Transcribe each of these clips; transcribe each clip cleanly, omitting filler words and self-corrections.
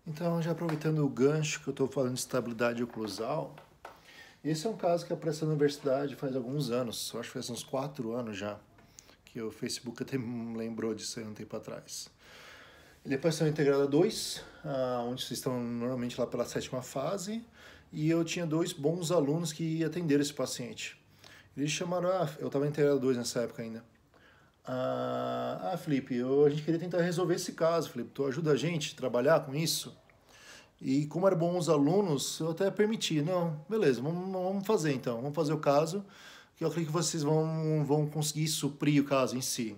Então, já aproveitando o gancho que eu estou falando de estabilidade oclusal, esse é um caso que apareceu na universidade faz alguns anos, eu acho que faz uns 4 anos já, que o Facebook até me lembrou disso aí um tempo atrás. Ele apareceu na Integrada 2, onde vocês estão normalmente lá pela 7ª fase, e eu tinha 2 bons alunos que atenderam esse paciente. Eles chamaram, eu estava na Integrada 2 nessa época ainda. Felipe, a gente queria tentar resolver esse caso, Felipe, tu ajuda a gente a trabalhar com isso? E como eram bons alunos, eu até permiti. Não, beleza, vamos fazer então. Vamos fazer o caso, que eu acredito que vocês vão conseguir suprir o caso em si.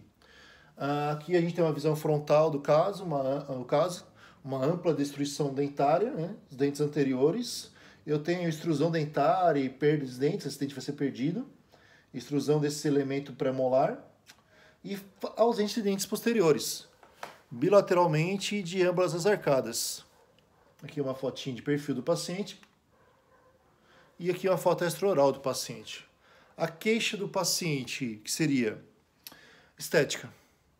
Aqui a gente tem uma visão frontal do caso, uma ampla destruição dentária, né, os dentes anteriores. Eu tenho extrusão dentária e perda de dentes, esse dente vai ser perdido. Extrusão desse elemento premolar. E ausência de dentes posteriores, bilateralmente e de ambas as arcadas. Aqui uma fotinha de perfil do paciente. E aqui uma foto extraoral do paciente. A queixa do paciente, que seria estética.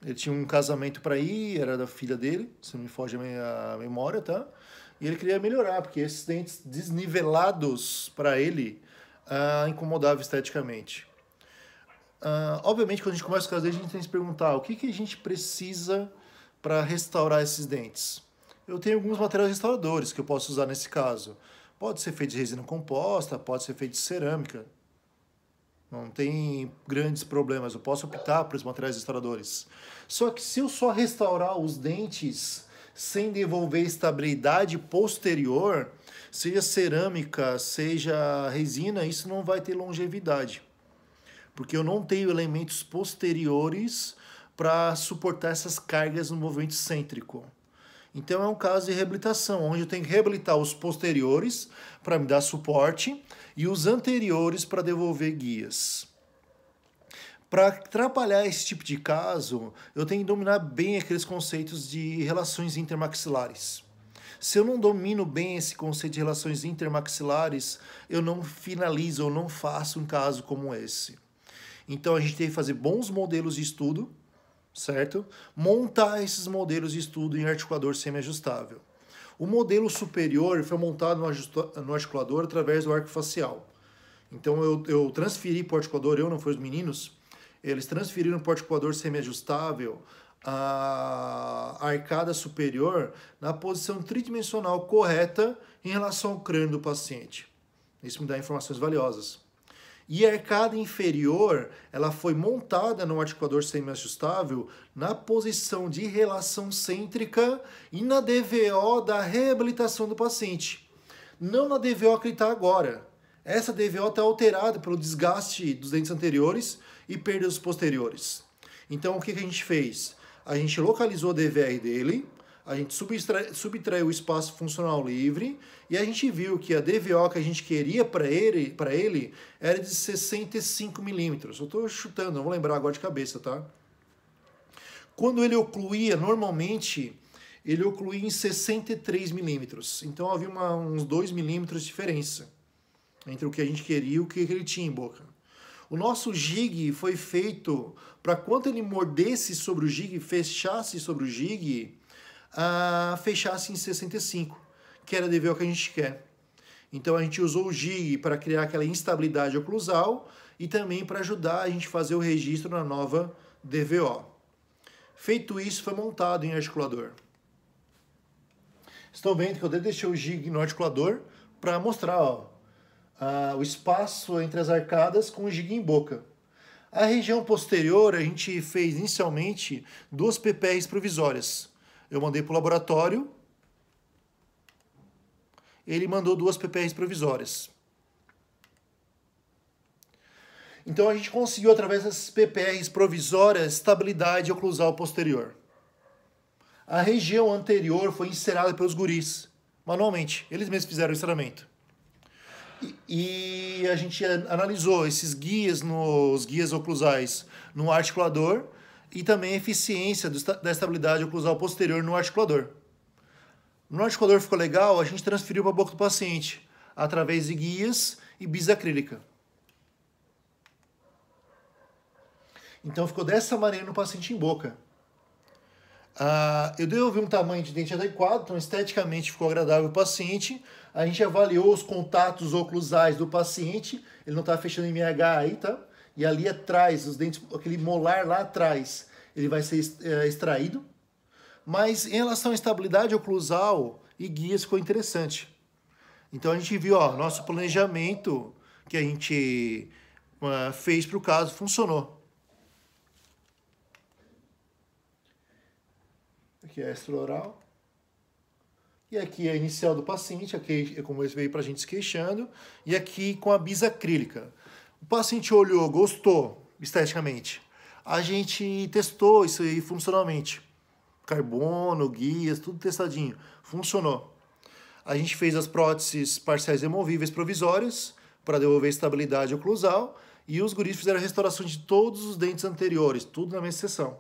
Ele tinha um casamento para ir, era da filha dele, se não me foge a memória, tá? E ele queria melhorar, porque esses dentes desnivelados para ele incomodavam esteticamente. Obviamente, quando a gente começa o caso dele, a gente tem que se perguntar o que a gente precisa para restaurar esses dentes. Eu tenho alguns materiais restauradores que eu posso usar nesse caso. Pode ser feito de resina composta, pode ser feito de cerâmica. Não tem grandes problemas, eu posso optar por esses materiais restauradores. Só que se eu só restaurar os dentes sem devolver estabilidade posterior, seja cerâmica, seja resina, isso não vai ter longevidade. Porque eu não tenho elementos posteriores para suportar essas cargas no movimento cêntrico. Então é um caso de reabilitação, onde eu tenho que reabilitar os posteriores para me dar suporte e os anteriores para devolver guias. Para trabalhar esse tipo de caso, eu tenho que dominar bem aqueles conceitos de relações intermaxilares. Se eu não domino bem esse conceito de relações intermaxilares, eu não finalizo ou não faço um caso como esse. Então a gente tem que fazer bons modelos de estudo, certo? Montar esses modelos de estudo em articulador semi-ajustável. O modelo superior foi montado no articulador através do arco facial. Então eu transferi para o articulador, eu não fui os meninos, eles transferiram para o articulador semi-ajustável a arcada superior na posição tridimensional correta em relação ao crânio do paciente. Isso me dá informações valiosas. E a arcada inferior, ela foi montada no articulador semi-ajustável na posição de relação cêntrica e na DVO da reabilitação do paciente. Não na DVO que ele está agora. Essa DVO está alterada pelo desgaste dos dentes anteriores e perdas posteriores. Então, o que a gente fez? A gente localizou a DVR dele, a gente subtraiu o espaço funcional livre e a gente viu que a DVO que a gente queria para ele era de 65 milímetros. Eu estou chutando, não vou lembrar agora de cabeça, tá? Quando ele ocluía, normalmente, ele ocluía em 63 milímetros. Então havia uns 2 milímetros de diferença entre o que a gente queria e o que ele tinha em boca. O nosso jig foi feito para quando ele mordesse sobre o jig, fechasse sobre o jig, fechasse em 65, que era a DVO que a gente quer. Então a gente usou o jig para criar aquela instabilidade oclusal e também para ajudar a gente a fazer o registro na nova DVO. Feito isso, foi montado em articulador. Estão vendo que eu deixei o jig no articulador para mostrar o espaço entre as arcadas com o jig em boca. A região posterior a gente fez inicialmente 2 PPRs provisórias. Eu mandei para o laboratório, ele mandou 2 PPRs provisórias. Então a gente conseguiu, através dessas PPRs provisórias, estabilidade oclusal posterior. A região anterior foi encerada pelos guris, manualmente. Eles mesmos fizeram o enceramento. E a gente analisou esses guias, os guias oclusais no articulador, e também a eficiência da estabilidade oclusal posterior no articulador. No articulador ficou legal, a gente transferiu para a boca do paciente, através de guias e bisacrílica. Então ficou dessa maneira no paciente em boca. Eu devolvi um tamanho de dente adequado, então esteticamente ficou agradável para o paciente. A gente avaliou os contatos oclusais do paciente, ele não está fechando em MH aí, tá? E ali atrás, os dentes, aquele molar lá atrás, ele vai ser extraído. Mas em relação à estabilidade oclusal e guias ficou interessante. Então a gente viu, ó, nosso planejamento que a gente fez para o caso funcionou. Aqui é a extra-oral. E aqui é a inicial do paciente, aqui é como ele veio para a gente se queixando. E aqui com a bisacrílica. O paciente olhou, gostou esteticamente. A gente testou isso aí funcionalmente. Carbono, guias, tudo testadinho. Funcionou. A gente fez as próteses parciais removíveis provisórias para devolver estabilidade oclusal. E os guris fizeram a restauração de todos os dentes anteriores, tudo na mesma sessão.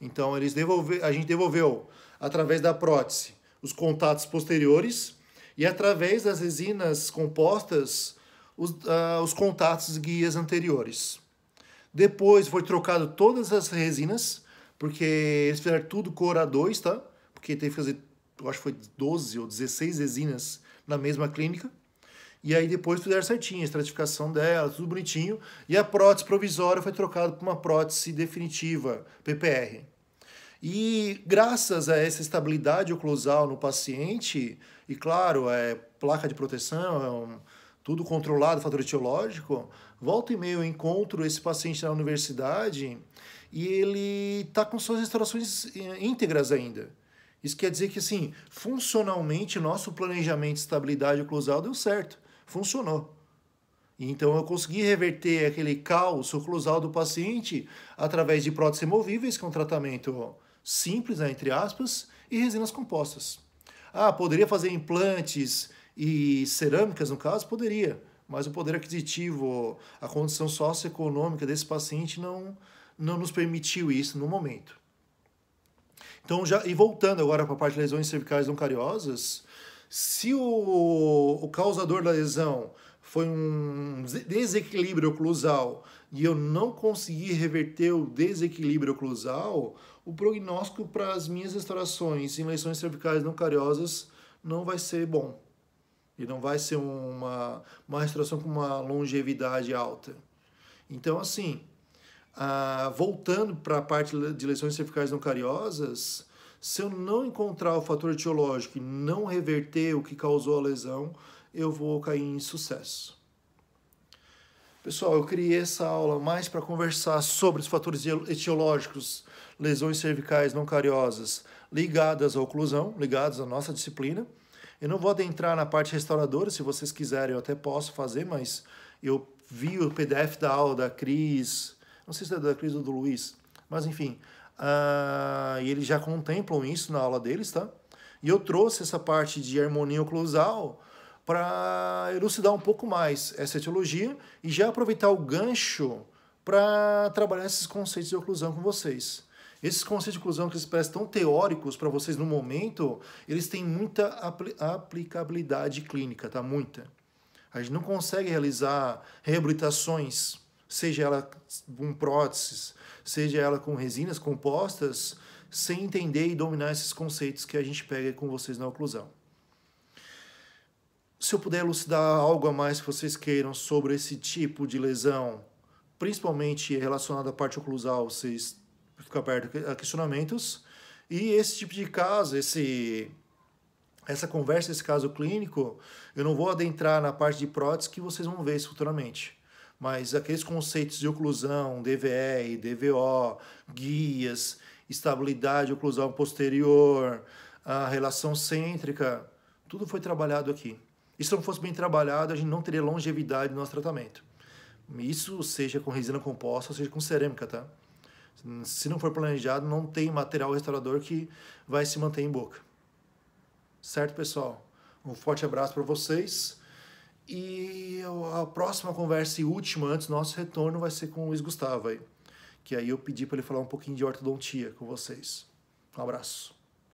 Então a gente devolveu, através da prótese, os contatos posteriores e através das resinas compostas, os contatos guias anteriores. Depois foi trocado todas as resinas, porque eles fizeram tudo cor A2, tá? Porque teve que fazer, eu acho que foi 12 ou 16 resinas na mesma clínica. E aí depois fizeram certinho, a estratificação dela, tudo bonitinho. E a prótese provisória foi trocada por uma prótese definitiva, PPR. E graças a essa estabilidade oclusal no paciente, e claro, placa de proteção, tudo controlado, fator etiológico, volta e meia eu encontro esse paciente na universidade e ele está com suas restaurações íntegras ainda. Isso quer dizer que, assim, funcionalmente, nosso planejamento de estabilidade oclusal deu certo. Funcionou. Então, eu consegui reverter aquele caos oclusal do paciente através de próteses removíveis, que é um tratamento simples, né, entre aspas, e resinas compostas. Poderia fazer implantes e cerâmicas, no caso? Poderia. Mas o poder aquisitivo, a condição socioeconômica desse paciente não nos permitiu isso no momento. Então, e voltando agora para a parte de lesões cervicais não cariosas, se o causador da lesão foi um desequilíbrio oclusal e eu não consegui reverter o desequilíbrio oclusal, o prognóstico para as minhas restaurações em lesões cervicais não cariosas não vai ser bom. E não vai ser uma restauração com uma longevidade alta. Então, assim, voltando para a parte de lesões cervicais não cariosas, se eu não encontrar o fator etiológico e não reverter o que causou a lesão, eu vou cair em insucesso. Pessoal, eu criei essa aula mais para conversar sobre os fatores etiológicos, lesões cervicais não cariosas ligadas à oclusão, ligadas à nossa disciplina. Eu não vou adentrar na parte restauradora, se vocês quiserem eu até posso fazer, mas eu vi o PDF da aula da Cris, não sei se é da Cris ou do Luiz, mas enfim, e eles já contemplam isso na aula deles, tá? E eu trouxe essa parte de harmonia oclusal para elucidar um pouco mais essa etiologia e já aproveitar o gancho para trabalhar esses conceitos de oclusão com vocês. Esses conceitos de oclusão que eles parecem tão teóricos para vocês no momento, eles têm muita aplicabilidade clínica, tá? Muita. A gente não consegue realizar reabilitações, seja ela com próteses, seja ela com resinas compostas, sem entender e dominar esses conceitos que a gente pega com vocês na oclusão. Se eu puder elucidar algo a mais que vocês queiram sobre esse tipo de lesão, principalmente relacionado à parte oclusal, vocês ficam aberto a questionamentos. E esse tipo de caso, essa conversa, esse caso clínico, eu não vou adentrar na parte de prótese que vocês vão ver isso futuramente. Mas aqueles conceitos de oclusão, DVR, DVO, guias, estabilidade oclusal posterior, a relação cêntrica, tudo foi trabalhado aqui. E se não fosse bem trabalhado, a gente não teria longevidade no nosso tratamento. Isso seja com resina composta, ou seja com cerâmica, tá? Se não for planejado, não tem material restaurador que vai se manter em boca. Certo, pessoal? Um forte abraço para vocês. E a próxima conversa e última, antes do nosso retorno, vai ser com o Luiz Gustavo aí. Que aí eu pedi para ele falar um pouquinho de ortodontia com vocês. Um abraço.